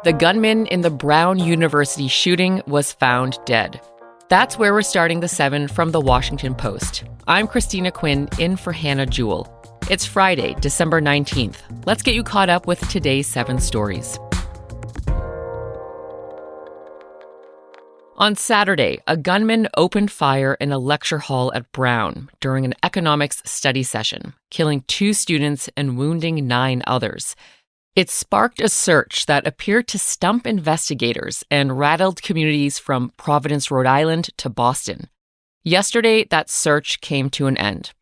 The gunman in the Brown University shooting was found dead. That's where we're starting the 7 from the Washington Post. I'm Christina Quinn, in for Hannah Jewell. It's Friday, December 19th. Let's get you caught up with today's 7 stories. On Saturday, a gunman opened fire in a lecture hall at Brown during an economics study session, killing 2 students and wounding 9 others. It sparked a search that appeared to stump investigators and rattled communities from Providence, Rhode Island to Boston. Yesterday, that search came to an end.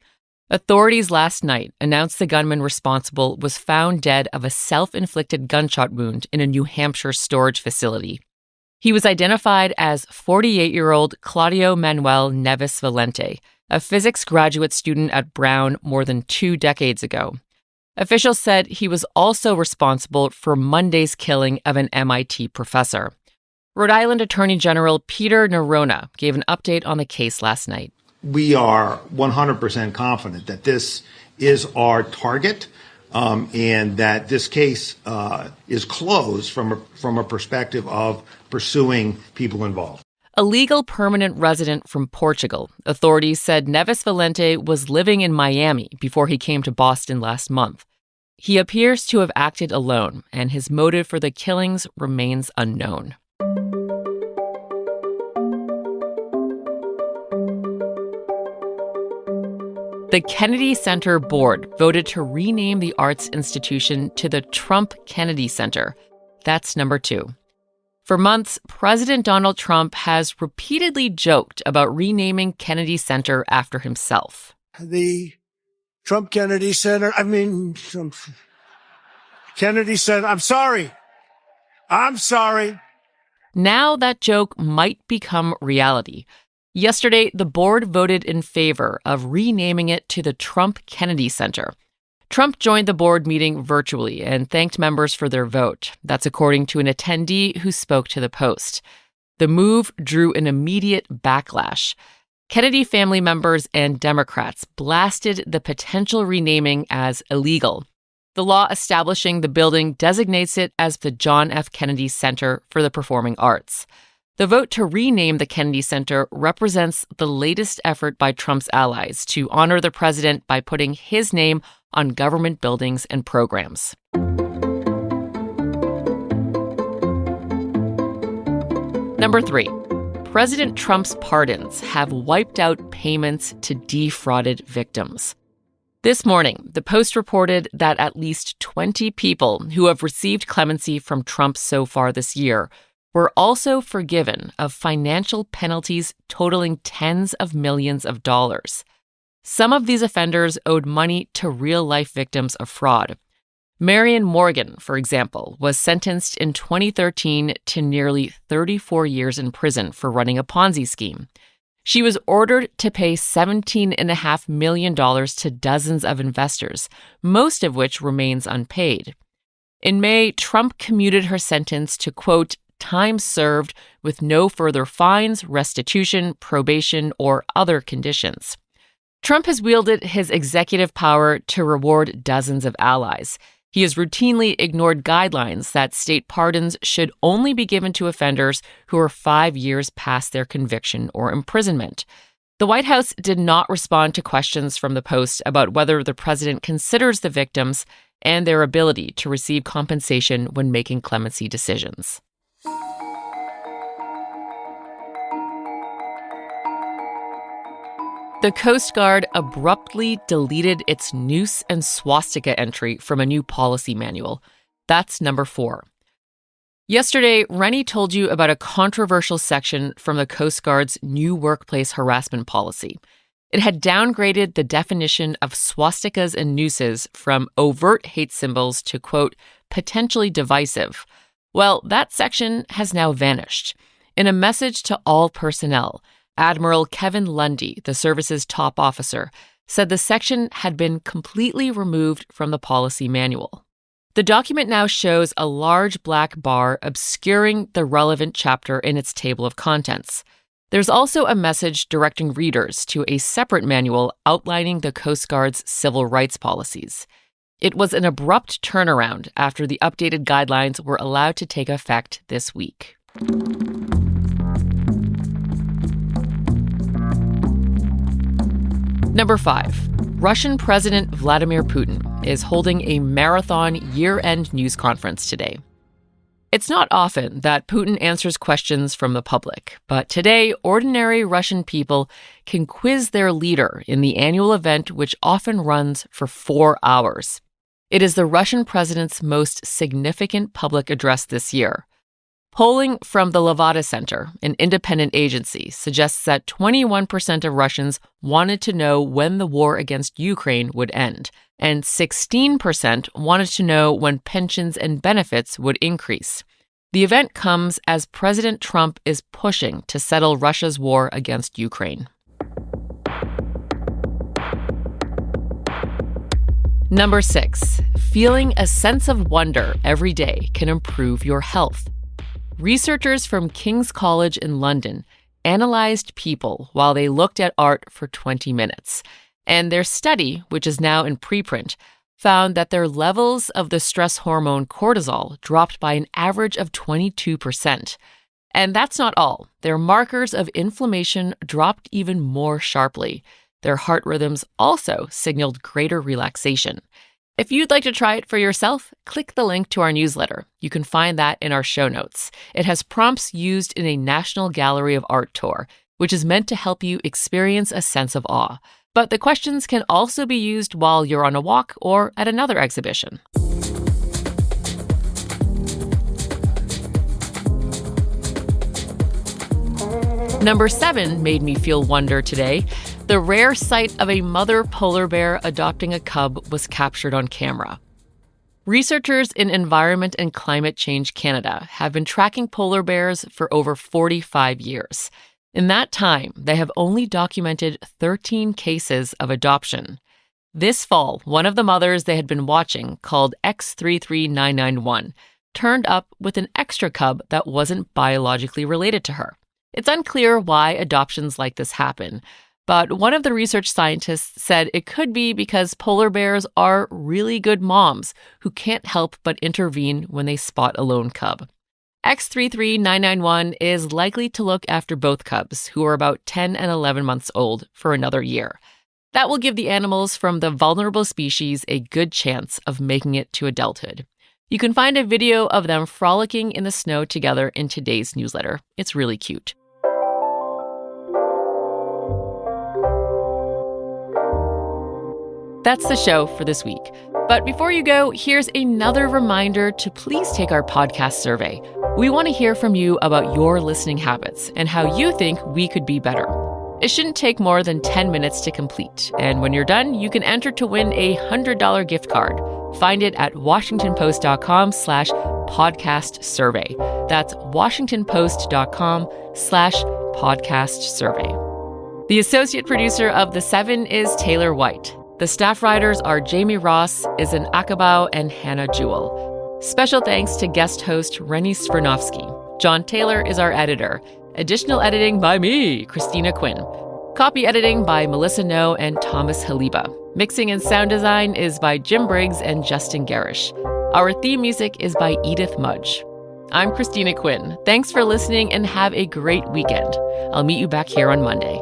Authorities last night announced the gunman responsible was found dead of a self-inflicted gunshot wound in a New Hampshire storage facility. He was identified as 48-year-old Claudio Manuel Neves Valente, a physics graduate student at Brown more than 2 decades ago. Officials said he was also responsible for Monday's killing of an MIT professor. Rhode Island Attorney General Peter Nerona gave an update on the case last night. We are 100% confident that this is our target. And that this case is closed from a perspective of pursuing people involved. A legal permanent resident from Portugal, authorities said Neves Valente was living in Miami before he came to Boston last month. He appears to have acted alone, and his motive for the killings remains unknown. The Kennedy Center Board voted to rename the arts institution to the Trump Kennedy Center. That's number 2. For months, President Donald Trump has repeatedly joked about renaming Kennedy Center after himself. The Trump Kennedy Center, Kennedy Center, I'm sorry. Now that joke might become reality. Yesterday, the board voted in favor of renaming it to the Trump Kennedy Center. Trump joined the board meeting virtually and thanked members for their vote. That's according to an attendee who spoke to the Post. The move drew an immediate backlash. Kennedy family members and Democrats blasted the potential renaming as illegal. The law establishing the building designates it as the John F. Kennedy Center for the Performing Arts. The vote to rename the Kennedy Center represents the latest effort by Trump's allies to honor the president by putting his name on government buildings and programs. Number 3, President Trump's pardons have wiped out payments to defrauded victims. This morning, the Post reported that at least 20 people who have received clemency from Trump so far this year were also forgiven of financial penalties totaling tens of millions of dollars. Some of these offenders owed money to real-life victims of fraud. Marion Morgan, for example, was sentenced in 2013 to nearly 34 years in prison for running a Ponzi scheme. She was ordered to pay $17.5 million to dozens of investors, most of which remains unpaid. In May, Trump commuted her sentence to, quote, time served with no further fines, restitution, probation, or other conditions. Trump has wielded his executive power to reward dozens of allies. He has routinely ignored guidelines that state pardons should only be given to offenders who are 5 years past their conviction or imprisonment. The White House did not respond to questions from the Post about whether the president considers the victims and their ability to receive compensation when making clemency decisions. The Coast Guard abruptly deleted its noose and swastika entry from a new policy manual. That's number 4. Yesterday, Rennie told you about a controversial section from the Coast Guard's new workplace harassment policy. It had downgraded the definition of swastikas and nooses from overt hate symbols to, quote, potentially divisive. Well, that section has now vanished. In a message to all personnel, Admiral Kevin Lundy, the service's top officer, said the section had been completely removed from the policy manual. The document now shows a large black bar obscuring the relevant chapter in its table of contents. There's also a message directing readers to a separate manual outlining the Coast Guard's civil rights policies. It was an abrupt turnaround after the updated guidelines were allowed to take effect this week. Number 5. Russian President Vladimir Putin is holding a marathon year-end news conference today. It's not often that Putin answers questions from the public, but today, ordinary Russian people can quiz their leader in the annual event, which often runs for 4 hours. It is the Russian president's most significant public address this year. Polling from the Levada Center, an independent agency, suggests that 21% of Russians wanted to know when the war against Ukraine would end, and 16% wanted to know when pensions and benefits would increase. The event comes as President Trump is pushing to settle Russia's war against Ukraine. Number 6. Feeling a sense of wonder every day can improve your health. Researchers from King's College in London analyzed people while they looked at art for 20 minutes. And their study, which is now in preprint, found that their levels of the stress hormone cortisol dropped by an average of 22%. And that's not all. Their markers of inflammation dropped even more sharply. Their heart rhythms also signaled greater relaxation. If you'd like to try it for yourself, click the link to our newsletter. You can find that in our show notes. It has prompts used in a National Gallery of Art tour, which is meant to help you experience a sense of awe. But the questions can also be used while you're on a walk or at another exhibition. Number 7 made me feel wonder today. The rare sight of a mother polar bear adopting a cub was captured on camera. Researchers in Environment and Climate Change Canada have been tracking polar bears for over 45 years. In that time, they have only documented 13 cases of adoption. This fall, one of the mothers they had been watching, called X33991, turned up with an extra cub that wasn't biologically related to her. It's unclear why adoptions like this happen, but one of the research scientists said it could be because polar bears are really good moms who can't help but intervene when they spot a lone cub. X33991 is likely to look after both cubs, who are about 10 and 11 months old, for another year. That will give the animals from the vulnerable species a good chance of making it to adulthood. You can find a video of them frolicking in the snow together in today's newsletter. It's really cute. That's the show for this week. But before you go, here's another reminder to please take our podcast survey. We want to hear from you about your listening habits and how you think we could be better. It shouldn't take more than 10 minutes to complete. And when you're done, you can enter to win a $100 gift card. Find it at washingtonpost.com/podcast survey. That's washingtonpost.com/podcast survey. The associate producer of The 7 is Taylor White. The staff writers are Jamie Ross, Izan Akabau, and Hannah Jewell. Special thanks to guest host Rennie Svirnovsky. John Taylor is our editor. Additional editing by me, Christina Quinn. Copy editing by Melissa No and Thomas Haliba. Mixing and sound design is by Jim Briggs and Justin Garish. Our theme music is by Edith Mudge. I'm Christina Quinn. Thanks for listening and have a great weekend. I'll meet you back here on Monday.